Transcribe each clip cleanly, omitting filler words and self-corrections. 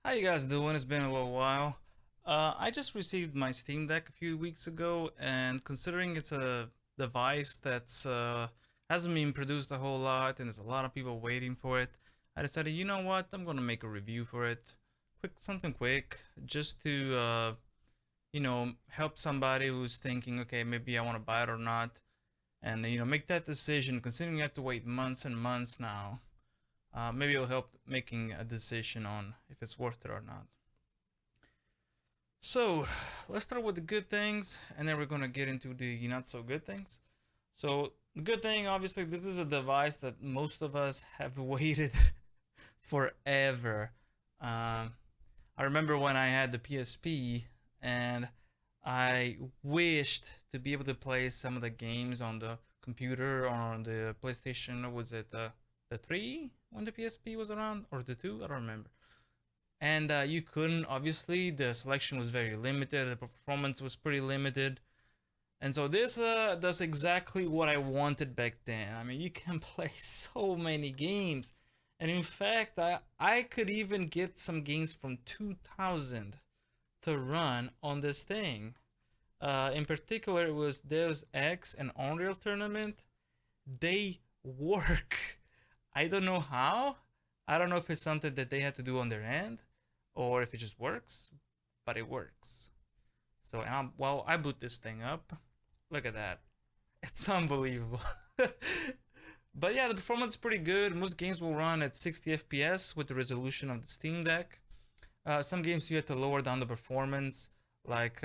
How you guys doing? It's been a little while. I just received my Steam Deck a few weeks ago, and considering it's a device that's hasn't been produced a whole lot, and there's a lot of people waiting for it, I decided, you know what, I'm gonna make a review for it, something quick, just to help somebody who's thinking, okay, maybe I want to buy it or not, and make that decision. Considering you have to wait months and months now, maybe it'll help making a decision on if it's worth it or not. So let's start with the good things, and then we're gonna get into the not so good things. So the good thing, obviously, this is a device that most of us have waited forever. Um, I remember when I had the PSP, and I wished to be able to play some of the games on the computer or on the PlayStation. Was it the three when the PSP was around, or the two? I don't remember. And you couldn't, obviously the selection was very limited, the performance was pretty limited, and so this does exactly what I wanted back then. I mean, you can play so many games, and in fact I could even get some games from 2000 to run on this thing. In particular, it was Deus Ex and Unreal Tournament. They work. I don't know how. I don't know if it's something that they had to do on their end, or if it just works, but it works. So, well, I boot this thing up. Look at that. It's unbelievable. But yeah, the performance is pretty good. Most games will run at 60 FPS with the resolution of the Steam Deck. Some games you have to lower down the performance, like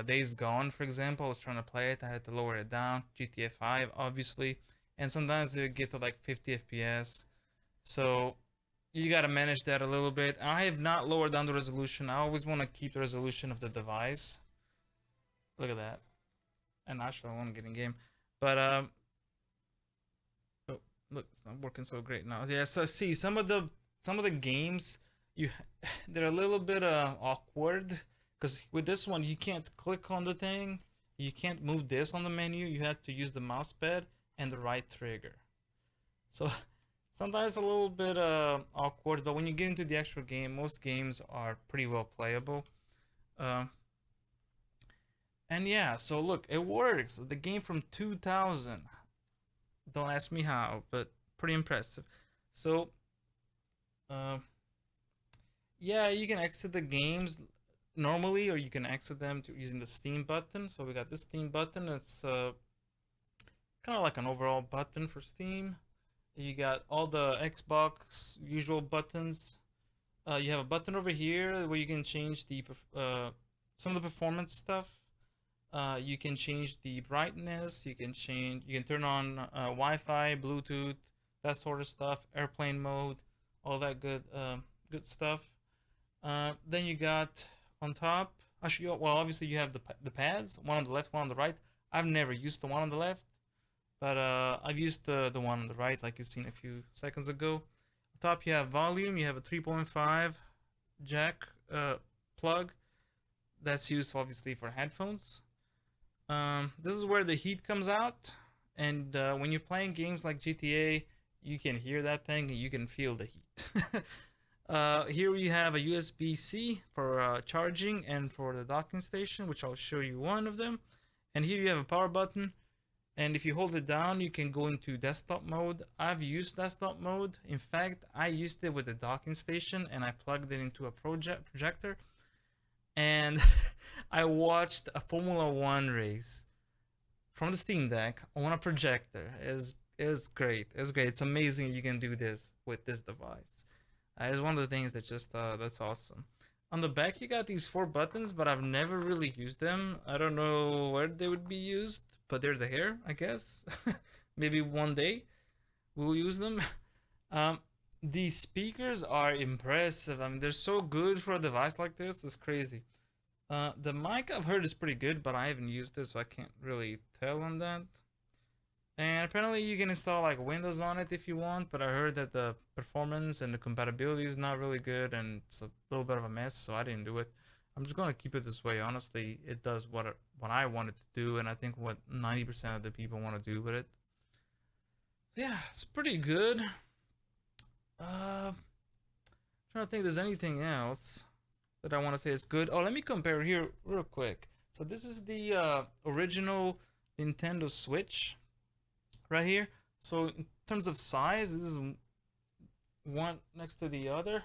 Days Gone, for example. I was trying to play it, I had to lower it down. GTA 5, obviously, and sometimes they get to like 50 FPS. So you gotta manage that a little bit. I have not lowered down the resolution. I always want to keep the resolution of the device. Look at that. And actually, I want to get in game, but oh, look, it's not working so great now. Yeah, so see some of the games you they're a little bit awkward because with this one you can't click on the thing, you can't move this on the menu. You have to use the mouse pad and the right trigger. So sometimes a little bit awkward, but when you get into the actual game, most games are pretty well playable. Uh, and yeah, so look, it works. The game from 2000. Don't ask me how, but pretty impressive. So, uh, yeah, you can exit the games normally, or you can exit them using the Steam button. So we got this Steam button. It's kind of like an overall button for Steam. You got all the Xbox usual buttons. You have a button over here where you can change the some of the performance stuff. You can change the brightness. You can turn on Wi-Fi, Bluetooth, that sort of stuff, airplane mode, all that good stuff. Then you got on top. Actually, well, obviously you have the pads, one on the left, one on the right. I've never used the one on the left, but I've used the one on the right, like you've seen a few seconds ago. On top you have volume. You have a 3.5 jack plug that's used obviously for headphones. This is where the heat comes out, and when you're playing games like GTA, you can hear that thing and you can feel the heat. Here we have a USB-C for charging and for the docking station, which I'll show you one of them. And here you have a power button, and if you hold it down, you can go into desktop mode. I've used desktop mode. In fact, I used it with the docking station, and I plugged it into a projector, and I watched a Formula One race from the Steam Deck on a projector. Is great. It's great. It's amazing you can do this with this device. It's one of the things that just that's awesome. On the back, you got these four buttons, but I've never really used them. I don't know where they would be used, but they're there, I guess. Maybe one day we'll use them. Um, these speakers are impressive. I mean, they're so good for a device like this. It's crazy. The mic I've heard is pretty good, but I haven't used it, so I can't really tell on that. And apparently you can install like Windows on it if you want, but I heard that the performance and the compatibility is not really good, and it's a little bit of a mess, so I didn't do it. I'm just gonna keep it this way. Honestly, it does what I want it to do, and I think what 90% of the people want to do with it. So yeah, it's pretty good. Uh, Trying to think if there's anything else that I want to say is good. Oh, let me compare here real quick. So this is the original Nintendo Switch right here. So in terms of size, this is one next to the other.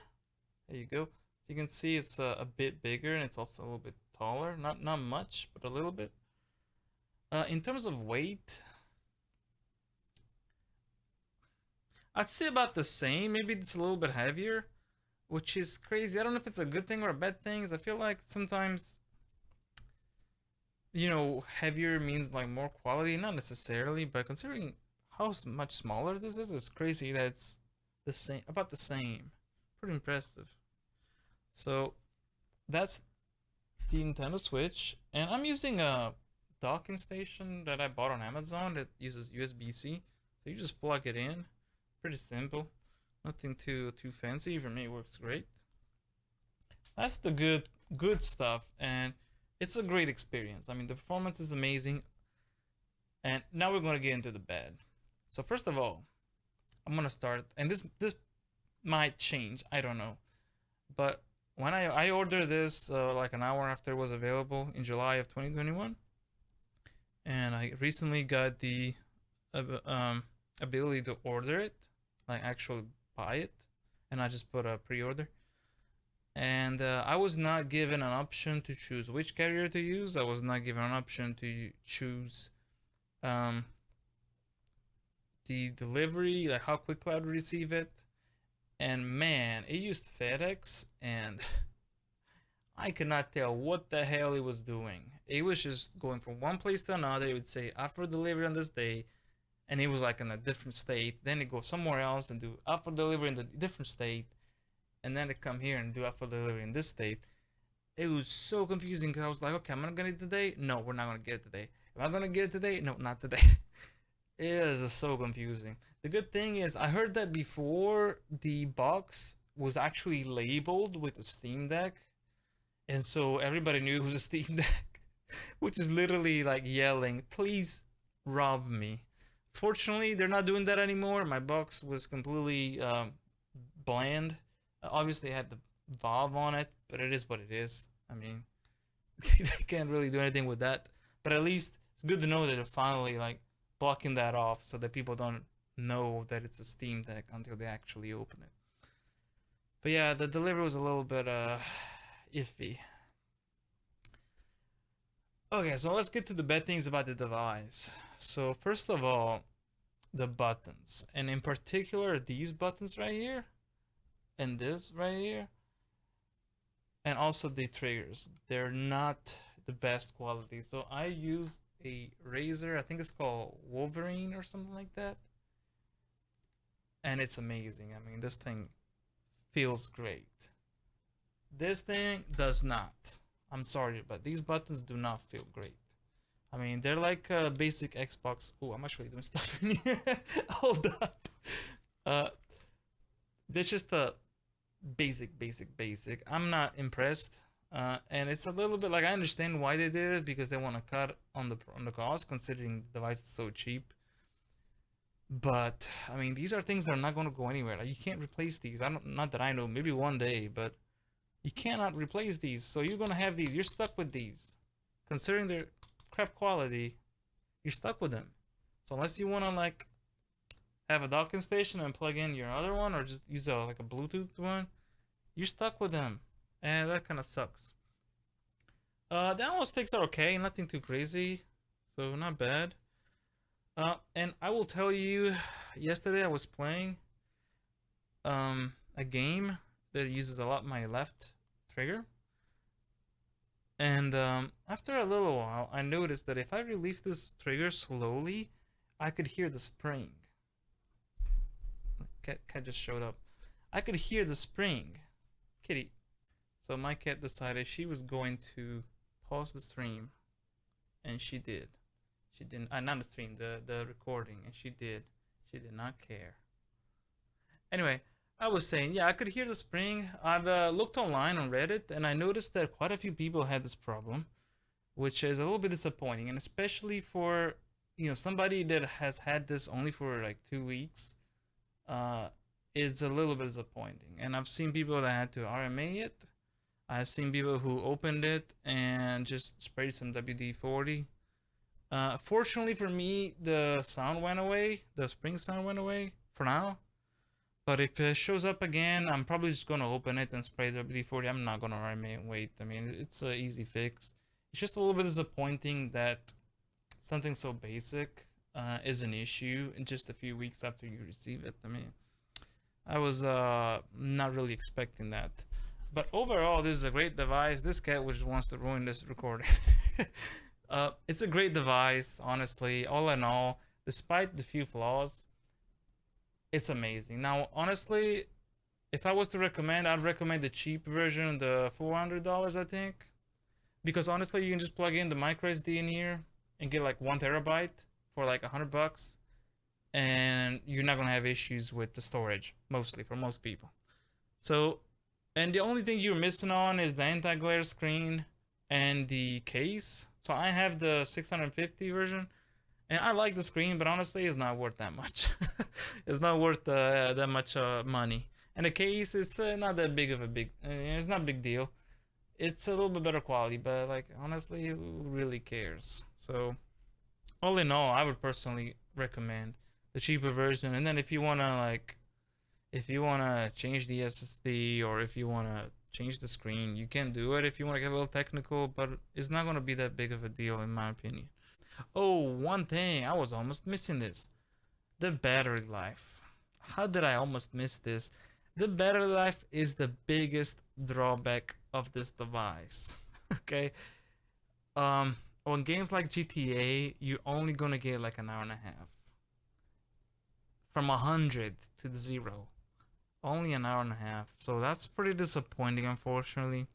There you go. So you can see it's a bit bigger and it's also a little bit taller. Not much, but a little bit. In terms of weight, I'd say about the same. Maybe it's a little bit heavier, which is crazy. I don't know if it's a good thing or a bad thing. 'Cause I feel like sometimes, heavier means like more quality. Not necessarily, but considering how much smaller this is, it's crazy that it's the same, about the same. Pretty impressive. So that's the Nintendo Switch, and I'm using a docking station that I bought on Amazon that uses USB-C. So you just plug it in. Pretty simple. Nothing too fancy. For me, it works great. That's the good stuff, and it's a great experience. I mean, the performance is amazing. And now we're gonna get into the bad. So first of all, I'm gonna start, and this might change. I don't know, but when I ordered this like an hour after it was available in July of 2021, and I recently got the ability to order it, like actually buy it, and I just put a pre-order. And I was not given an option to choose which carrier to use. I was not given an option to choose the delivery, like how quickly I'd receive it. And man, it used FedEx, and I could not tell what the hell it was doing. It was just going from one place to another. It would say after delivery on this day, and it was like in a different state. Then it goes somewhere else and do after delivery in the different state, and then it come here and do after delivery in this state. It was so confusing because I was like, okay, am I gonna get it today? No, we're not gonna get it today. Am I gonna get it today? No, not today. It is just so confusing. The good thing is I heard that before the box was actually labeled with the Steam Deck, and so everybody knew it was a Steam Deck, which is literally like yelling, please rob me. Fortunately, they're not doing that anymore. My box was completely bland. Obviously, it had the Valve on it, but it is what it is. I mean, they can't really do anything with that. But at least it's good to know that they're finally like blocking that off so that people don't know that it's a Steam Deck until they actually open it. But yeah, the delivery was a little bit iffy. Okay, so let's get to the bad things about the device. So first of all, the buttons, and in particular these buttons right here, and this right here, and also the triggers. They're not the best quality. So I use a Razer, I think it's called Wolverine or something like that, and it's amazing. I mean, this thing feels great. This thing does not. I'm sorry, but these buttons do not feel great. I mean, they're like a basic Xbox. Oh, I'm actually doing stuff in here. Hold up. Uh, there's just a basic. I'm not impressed. And it's a little bit like I understand why they did it because they want to cut on the cost, considering the device is so cheap. But I mean, these are things that are not going to go anywhere. Like you can't replace these. I don't, not that I know. Maybe one day, but you cannot replace these. So you're gonna have these. You're stuck with these. Considering their crap quality, you're stuck with them. So unless you wanna like have a docking station and plug in your other one, or just use like a Bluetooth one, you're stuck with them, and that kind of sucks. The analog sticks are okay, nothing too crazy, so not bad. And I will tell you, yesterday I was playing a game that uses a lot my left trigger, and after a little while I noticed that if I release this trigger slowly, I could hear the spring. Cat just showed up. I could hear the spring. Kitty. So my cat decided she was going to pause the stream, and she did. She didn't. Not the stream, the recording, and she did. She did not care. Anyway, I was saying, yeah, I could hear the spring. I've looked online on Reddit, and I noticed that quite a few people had this problem, which is a little bit disappointing, and especially for somebody that has had this only for like 2 weeks. it's a little bit disappointing. And I've seen people that had to RMA it. I've seen people who opened it and just sprayed some WD-40. Fortunately for me, the sound went away. The spring sound went away for now. But if it shows up again, I'm probably just gonna open it and spray WD-40. I'm not gonna RMA and wait. I mean, it's an easy fix. It's just a little bit disappointing that something so basic is an issue in just a few weeks after you receive it. I mean, I was not really expecting that. But overall, this is a great device. This cat which wants to ruin this recording. It's a great device, honestly. All in all, despite the few flaws, it's amazing. Now, honestly, if I was to recommend, I'd recommend the cheap version, the $400, I think. Because honestly, you can just plug in the micro SD in here and get like 1 terabyte for like $100. And you're not gonna have issues with the storage, mostly, for most people. So, and the only thing you're missing on is the anti-glare screen and the case. So I have the 650 version, and I like the screen, but honestly, it's not worth that much. It's not worth that much money. And the case, it's not that big of a it's not a big deal. It's a little bit better quality, but like honestly, who really cares? So, all in all, I would personally recommend the cheaper version. And then if you wanna change the SSD, or if you wanna change the screen, you can do it if you wanna get a little technical, but it's not gonna be that big of a deal in my opinion. Oh, one thing, I was almost missing this. The battery life. How did I almost miss this? The battery life is the biggest drawback of this device. Okay. On games like GTA, you're only gonna get like an hour and a half. From 100 to 0. Only an hour and a half. So that's pretty disappointing, unfortunately.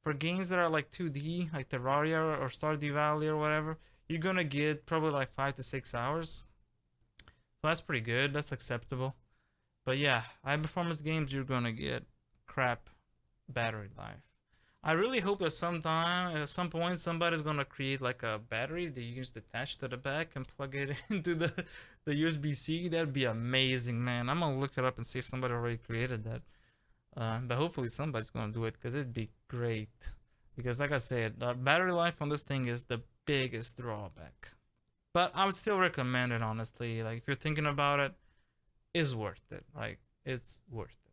For games that are like 2D, like Terraria or Stardew Valley or whatever, you're gonna get probably like 5 to 6 hours. So that's pretty good. That's acceptable. But yeah, high performance games, you're gonna get crap battery life. I really hope that at some point, somebody's gonna create like a battery that you can just attach to the back and plug it into the USB-C. That'd be amazing, man. I'm gonna look it up and see if somebody already created that. But hopefully somebody's gonna do it, because it'd be great. Because like I said, the battery life on this thing is the biggest drawback. But I would still recommend it, honestly. Like if you're thinking about it, it's worth it. Like it's worth it.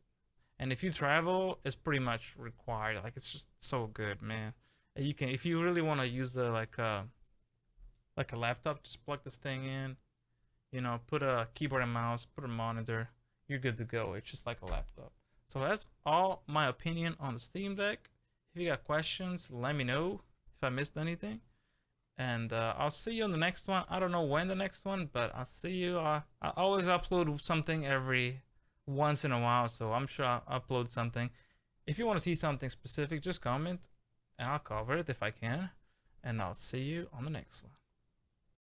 And if you travel, it's pretty much required. Like it's just so good, man. And you can, if you really want to use like a laptop, just plug this thing in. You know, put a keyboard and mouse, put a monitor. You're good to go. It's just like a laptop. So that's all my opinion on the Steam Deck. If you got questions, let me know if I missed anything. And I'll see you on the next one. I don't know when the next one, but I'll see you. I always upload something every once in a while, so I'm sure I'll upload something. If you want to see something specific, just comment and I'll cover it if I can. And I'll see you on the next one.